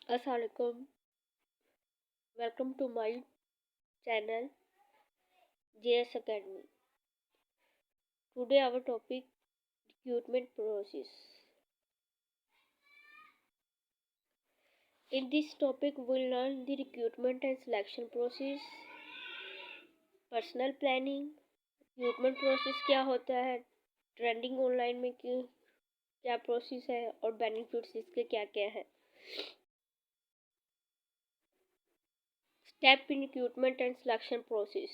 Assalamualaikum. Welcome to my channel JS Academy. Today our topic recruitment process. In this topic we'll learn the recruitment and selection process, personal planning, recruitment process क्या होता है, trending online में क्या process है और benefits इसके क्या क्या है। Step in recruitment and selection process.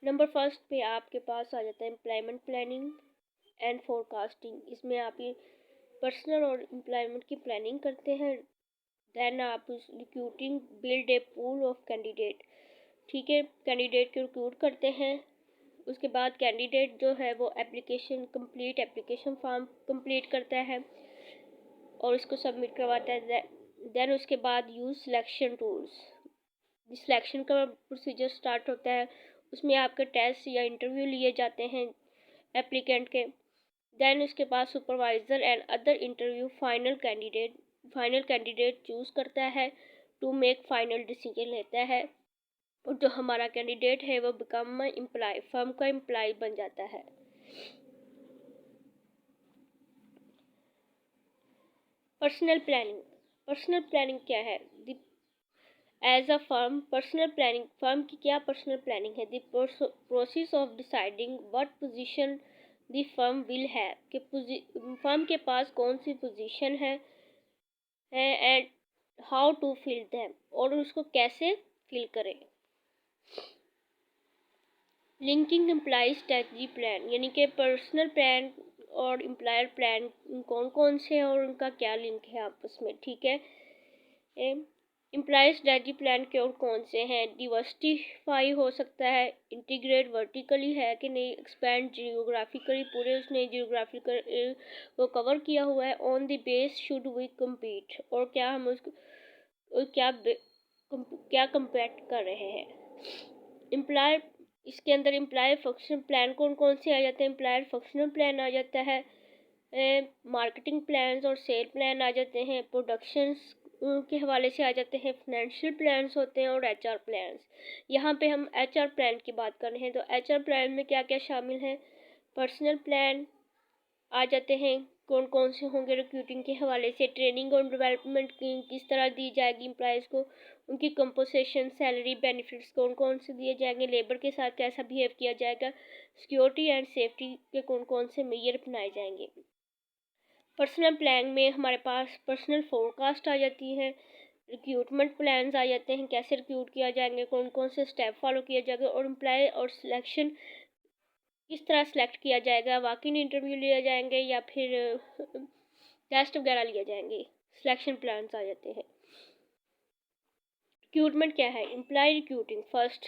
Number first पे आपके पास आ जाता है एम्प्लॉयमेंट प्लानिंग एंड फोरकास्टिंग। इसमें आप ये पर्सनल और एम्प्लॉयमेंट की प्लानिंग करते हैं। देन आप recruiting build a pool of candidate. ठीक है, कैंडिडेट को रिक्रूट करते हैं। उसके बाद कैंडिडेट जो है वो एप्लीकेशन फॉर्म कंप्लीट करता है और उसको सबमिट करवाता है। देन उसके बाद यूज़ सिलेक्शन टूल्स। सिलेक्शन का प्रोसीजर स्टार्ट होता है, उसमें आपके टेस्ट या इंटरव्यू लिए जाते हैं एप्लीकेंट के। देन उसके बाद supervisor and other interview final candidate choose करता है, टू मेक फाइनल डिसीजन लेता है और जो हमारा कैंडिडेट है वो बिकम एम्प्लॉय, फर्म का एम्प्लॉय बन जाता है। पर्सनल प्लानिंग क्या है? As a firm personnel planning, firm की क्या पर्सनल प्लानिंग है? The process of deciding what position the firm will have, कि फर्म के पास कौन सी पोजीशन है and how to fill them, और उसको कैसे फिल करें। लिंकिंग एम्प्लॉय स्ट्रेटजी प्लान, यानी कि पर्सनल प्लान और एम्प्लॉयर प्लान कौन कौन से हैं और उनका क्या लिंक है आपस में। ठीक है, एम्प्लॉय स्ट्रेटजी प्लान के और कौन से हैं? डिवर्सिफाई हो सकता है, इंटीग्रेट वर्टिकली है कि नहीं, एक्सपैंड जियोग्राफिकली, पूरे उसने जियोग्राफिकल को कवर किया हुआ है। On the base should we compete, और क्या हम उसको क्या कम्पीट कर रहे हैं। एम्प्लॉय, इसके अंदर एम्प्लॉय फंक्शन प्लान कौन कौन से आ जाते हैं? एम्प्लॉयर फंक्शनल प्लान आ जाता है, मार्केटिंग प्लान्स और सेल प्लान आ जाते हैं, प्रोडक्शंस के हवाले से आ जाते हैं, फाइनेंशियल प्लान्स होते हैं और एचआर प्लान्स। यहाँ पे हम एचआर प्लान की बात कर रहे हैं, तो एचआर प्लान में क्या क्या शामिल है? पर्सनल प्लान आ जाते हैं, कौन कौन से होंगे रिक्रूटिंग के हवाले से, ट्रेनिंग और डेवलपमेंट किस तरह दी जाएगी एम्प्लॉयज़ को, उनकी कंपोजिशन, सैलरी, बेनिफिट्स कौन कौन से दिए जाएंगे, लेबर के साथ कैसा बिहेव किया जाएगा, सिक्योरिटी एंड सेफ्टी के कौन कौन से मेजर अपनाए जाएंगे। पर्सनल प्लान में हमारे पास पर्सनल फोरकास्ट आ जाती है, रिक्रूटमेंट प्लान्स आ जाते हैं, कैसे रिक्रूट किया जाएंगे, कौन कौन से स्टेप फॉलो किए जाएंगे, और एम्प्लॉय और सिलेक्शन किस तरह सेलेक्ट किया जाएगा, वॉक इन इंटरव्यू लिए जाएंगे या फिर टेस्ट वगैरह लिए जाएंगे। सिलेक्शन प्लान्स आ जाते हैं। रिक्रूटमेंट क्या है? Employ recruiting. फर्स्ट,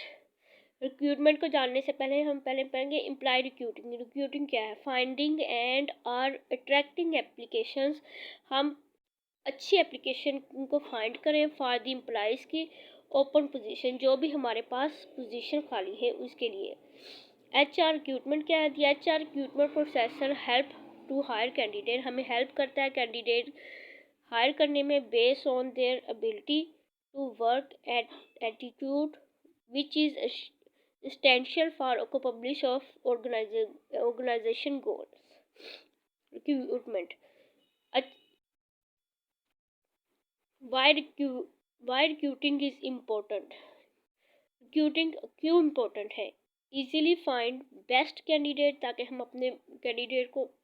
रिक्रूटमेंट को जानने से पहले हम पढ़ेंगे एम्प्लॉय रिक्रूटिंग। रिक्रूटिंग क्या है? Finding and or attracting applications, हम अच्छी एप्लीकेशन को फाइंड करें फॉर द एम्प्लॉयज़ की ओपन पोजीशन, जो भी हमारे पास पोजीशन खाली है उसके लिए। एचआर रिक्रूटमेंट क्या है? The HR recruitment processor help to hire candidate, हमें हेल्प करता है कैंडिडेट हायर करने में, based on their ability to work attitude which is essential for accomplishment of organization goals. Recruitment. Why recruiting is important? Recruiting क्यों important है? Easily find best candidate, ताकि हम अपने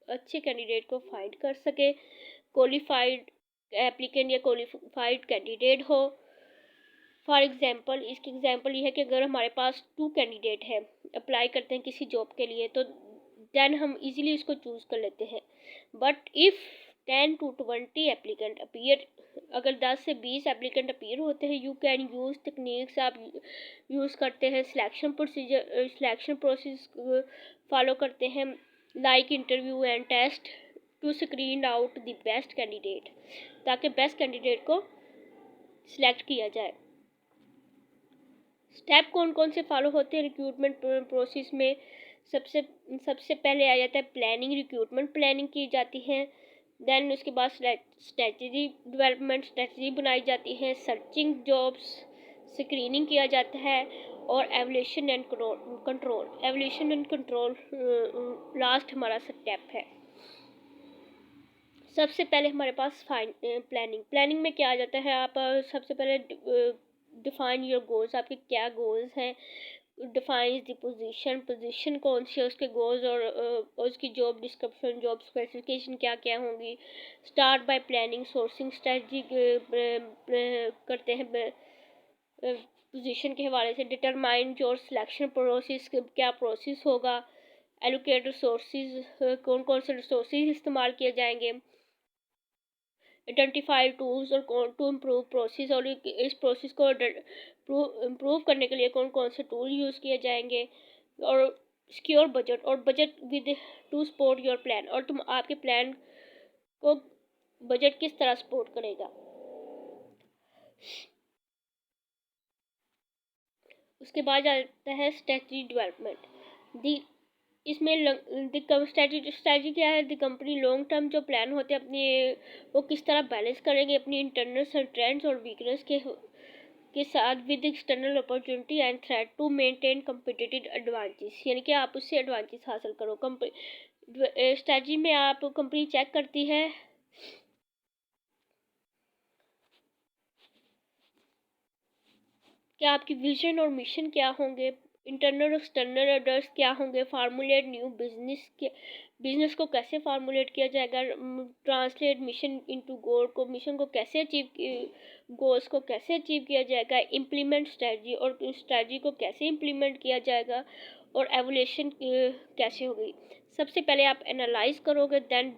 अच्छे कैंडिडेट को फाइंड कर सके। क्वालिफाइड एप्लीकेंट या क्वालिफाइड कैंडिडेट हो। फॉर एग्जांपल, इसकी एग्जांपल ये है कि अगर हमारे पास 2 कैंडिडेट हैं, अप्लाई करते हैं किसी जॉब के लिए, तो देन हम इजीली उसको चूज़ कर लेते हैं। But if 10 to 20 applicant appear, अगर 10 से 20 एप्लीकेंट अपीयर होते हैं, यू कैन यूज़ टेक्निक्स, आप यूज़ करते हैं सिलेक्शन प्रोसेस फॉलो करते हैं, like interview and test, to screen out the best candidate, ताकि बेस्ट कैंडिडेट को सिलेक्ट किया जाए। स्टेप कौन कौन से फॉलो होते हैं रिक्रूटमेंट प्रोसेस में? सबसे पहले आ जाता है प्लानिंग। रिक्रूटमेंट प्लानिंग की जाती है, देन उसके बाद स्ट्रेटजी डेवलपमेंट, स्ट्रेटजी बनाई जाती है, सर्चिंग जॉब्स, स्क्रीनिंग किया जाता है, और evolution and control. Evolution and control last हमारा स्टेप है। सबसे पहले हमारे पास प्लानिंग। प्लानिंग में क्या आ जाता है, आप सबसे पहले डिफाइन योर गोल्स, आपके क्या गोल्स हैं, डिफाइन द पोजीशन, पोजीशन कौन सी है, उसके गोल्स और उसकी जॉब डिस्क्रिप्शन, जॉब स्पेसिफिकेशन क्या क्या होंगी। Start by planning, sourcing strategy करते हैं पोजीशन के हवाले से। डिटरमाइन योर सिलेक्शन प्रोसेस, क्या प्रोसेस होगा। एलोकेट रिसोर्सेज, कौन कौन से रिसोर्सेज इस्तेमाल किए जाएंगे। आइडेंटिफाई टूल्स और टू इम्प्रूव प्रोसेस, और इस प्रोसेस को इम्प्रूव करने के लिए कौन कौन से टूल यूज़ किए जाएंगे। और सिक्योर बजट, और budget with two support your plan, और तुम आपके प्लान को बजट किस तरह सपोर्ट करेगा। उसके बाद आता है स्ट्रेटजी डेवलपमेंट। दी इसमें स्ट्रेटजी क्या है, द कंपनी लॉन्ग टर्म जो प्लान होते हैं अपनी, वो किस तरह बैलेंस करेंगे अपनी इंटरनल ट्रेंड्स और वीकनेस के साथ with external opportunity and threat to maintain competitive advantage, यानी कि आप उससे एडवांटेज हासिल करो। स्ट्रेटजी में आप कंपनी चेक करती है कि आपकी विजन और मिशन क्या होंगे, इंटरनल और एक्सटर्नल ऑर्डर्स क्या होंगे, फार्मूलेट न्यू बिजनेस को कैसे फार्मूलेट किया जाएगा, ट्रांसलेट मिशन इनटू गोल को, मिशन को कैसे गोल्स को कैसे अचीव किया जाएगा, इम्प्लीमेंट स्ट्रेटजी, और स्ट्रेटजी को कैसे इम्प्लीमेंट किया जाएगा, और एवोल्यूशन कैसे होगी। सबसे पहले आप एनालाइज करोगे, देन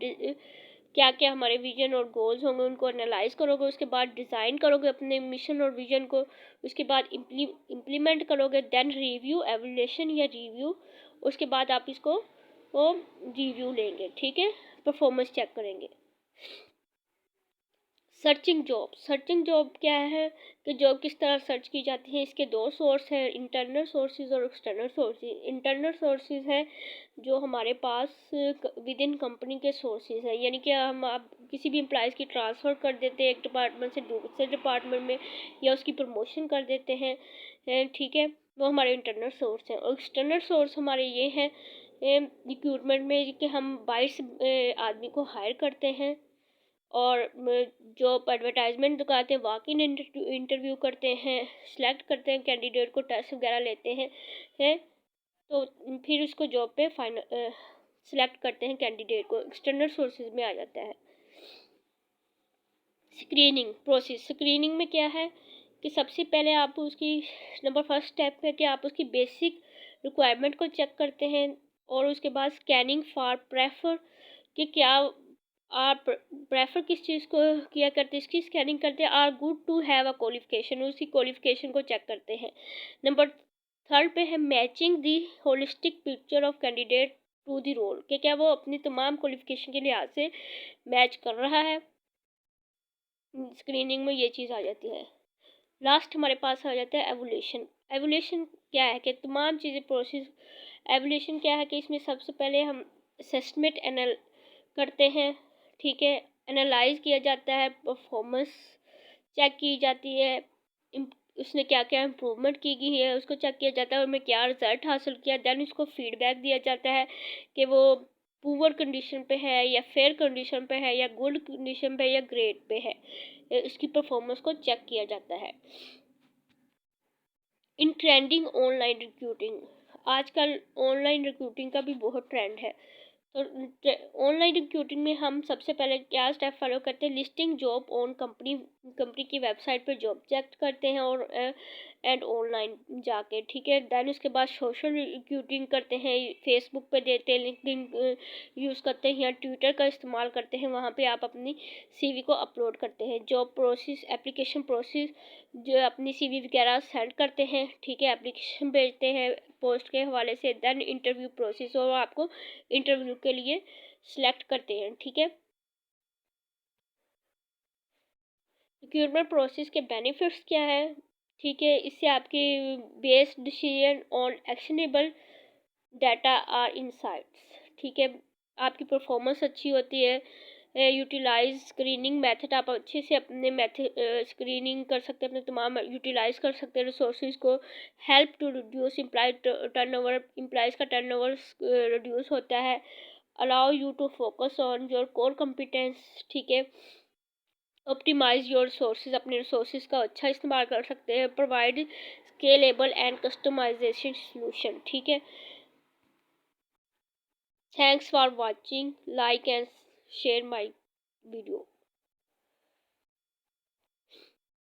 क्या क्या हमारे विजन और गोल्स होंगे उनको एनालाइज करोगे, उसके बाद डिज़ाइन करोगे अपने मिशन और विजन को, उसके बाद इम्प्लीमेंट करोगे, देन रिव्यू, एवोल्यूशन या रिव्यू, उसके बाद आप इसको वो रिव्यू लेंगे, ठीक है, परफॉर्मेंस चेक करेंगे। सर्चिंग जॉब क्या है कि जॉब किस तरह सर्च की जाती है, इसके दो सोर्स हैं, इंटरनल सोर्सेज और एक्सटर्नल सोर्सेज। इंटरनल सोर्सेज है जो हमारे पास विद इन कंपनी के सोर्सेज है, यानी कि हम आप किसी भी एम्प्लॉयज़ की ट्रांसफ़र कर देते हैं एक डिपार्टमेंट से दूसरे डिपार्टमेंट में, या उसकी प्रमोशन कर देते हैं, ठीक है, वो हमारे इंटरनल सोर्स हैं। और एक्सटर्नल सोर्स हमारे ये हैं रिक्रूटमेंट में कि हम 22 आदमी को हायर करते हैं, और जो एडवर्टाइजमेंट दिखाते हैं वॉक इन इंटरव्यू करते हैं, सिलेक्ट करते हैं कैंडिडेट को, टेस्ट वगैरह लेते हैं तो फिर उसको जॉब पे फाइनल सिलेक्ट करते हैं कैंडिडेट को। एक्सटर्नल सोर्सेज में आ जाता है स्क्रीनिंग प्रोसेस। स्क्रीनिंग में क्या है कि सबसे पहले आप उसकी नंबर फर्स्ट स्टेप है कि आप उसकी बेसिक रिक्वायरमेंट को चेक करते हैं, और उसके बाद स्कैनिंग फॉर प्रेफर कि क्या आप प्रेफर किस चीज़ को किया करते हैं, इसकी स्कैनिंग करते हैं। Are good to have a qualification, उसकी क्वालिफिकेशन को चेक करते हैं। नंबर थर्ड पे है matching the holistic picture of candidate to the role, कि क्या वो अपनी तमाम क्वालिफिकेशन के लिहाज से मैच कर रहा है। स्क्रीनिंग में ये चीज़ आ जाती है। लास्ट हमारे पास आ जाता है एवोल्यूशन। एवोल्यूशन क्या है कि तमाम चीज़ें प्रोसेस। एवोल्यूशन क्या है कि इसमें सबसे पहले हम असेसमेंट एनल करते हैं, ठीक है, एनालाइज किया जाता है, परफॉर्मेंस चेक की जाती है, उसने क्या क्या इम्प्रूवमेंट की गई है उसको चेक किया जाता है, और मैं क्या रिज़ल्ट हासिल किया, देन उसको फीडबैक दिया जाता है कि वो पुअर कंडीशन पे है या फेयर कंडीशन पे है या गुड कंडीशन पे या ग्रेड पे है, इसकी परफॉर्मेंस को चेक किया जाता है। इन ट्रेंडिंग ऑनलाइन रिक्रूटिंग, आजकल ऑनलाइन रिक्रूटिंग का भी बहुत ट्रेंड है, तो ऑनलाइन रिक्रूटिंग में हम सबसे पहले क्या स्टेप फॉलो करते हैं, लिस्टिंग जॉब ऑन कंपनी की वेबसाइट पर जॉब चेक करते हैं, और एंड ऑनलाइन जाके, ठीक है, देन उसके बाद सोशल रिक्रूटिंग करते हैं, फेसबुक पे देते हैं, लिंक्डइन यूज़ करते हैं या ट्विटर का इस्तेमाल करते हैं, वहाँ पे आप अपनी सीवी को अपलोड करते हैं। जॉब प्रोसेस, एप्लीकेशन प्रोसेस, जो अपनी सीवी वगैरह सेंड करते हैं, ठीक है, एप्लीकेशन भेजते हैं पोस्ट के हवाले से, देन इंटरव्यू प्रोसेस, और आपको इंटरव्यू के लिए सिलेक्ट करते हैं, ठीक है। रिक्रूटमेंट प्रोसेस के बेनिफिट्स क्या है, ठीक है, इससे आपकी based decision on actionable data or insights, ठीक है, आपकी परफॉर्मेंस अच्छी होती है, यूटिलाइज स्क्रीनिंग मेथड, आप अच्छे से अपने मेथड स्क्रीनिंग कर सकते हैं, अपने तमाम यूटिलाइज कर सकते हैं रिसोर्सेज को। Help to reduce employee turnover, employees का टर्नओवर रिड्यूस होता है। Allow you to focus on your core competence, ठीक है। ऑप्टिमाइज योर सोर्सेज, अपने रिसोर्सेज का अच्छा इस्तेमाल कर सकते हैं। Provide scalable and customization solution, ठीक है। Thanks for watching, like and share my video.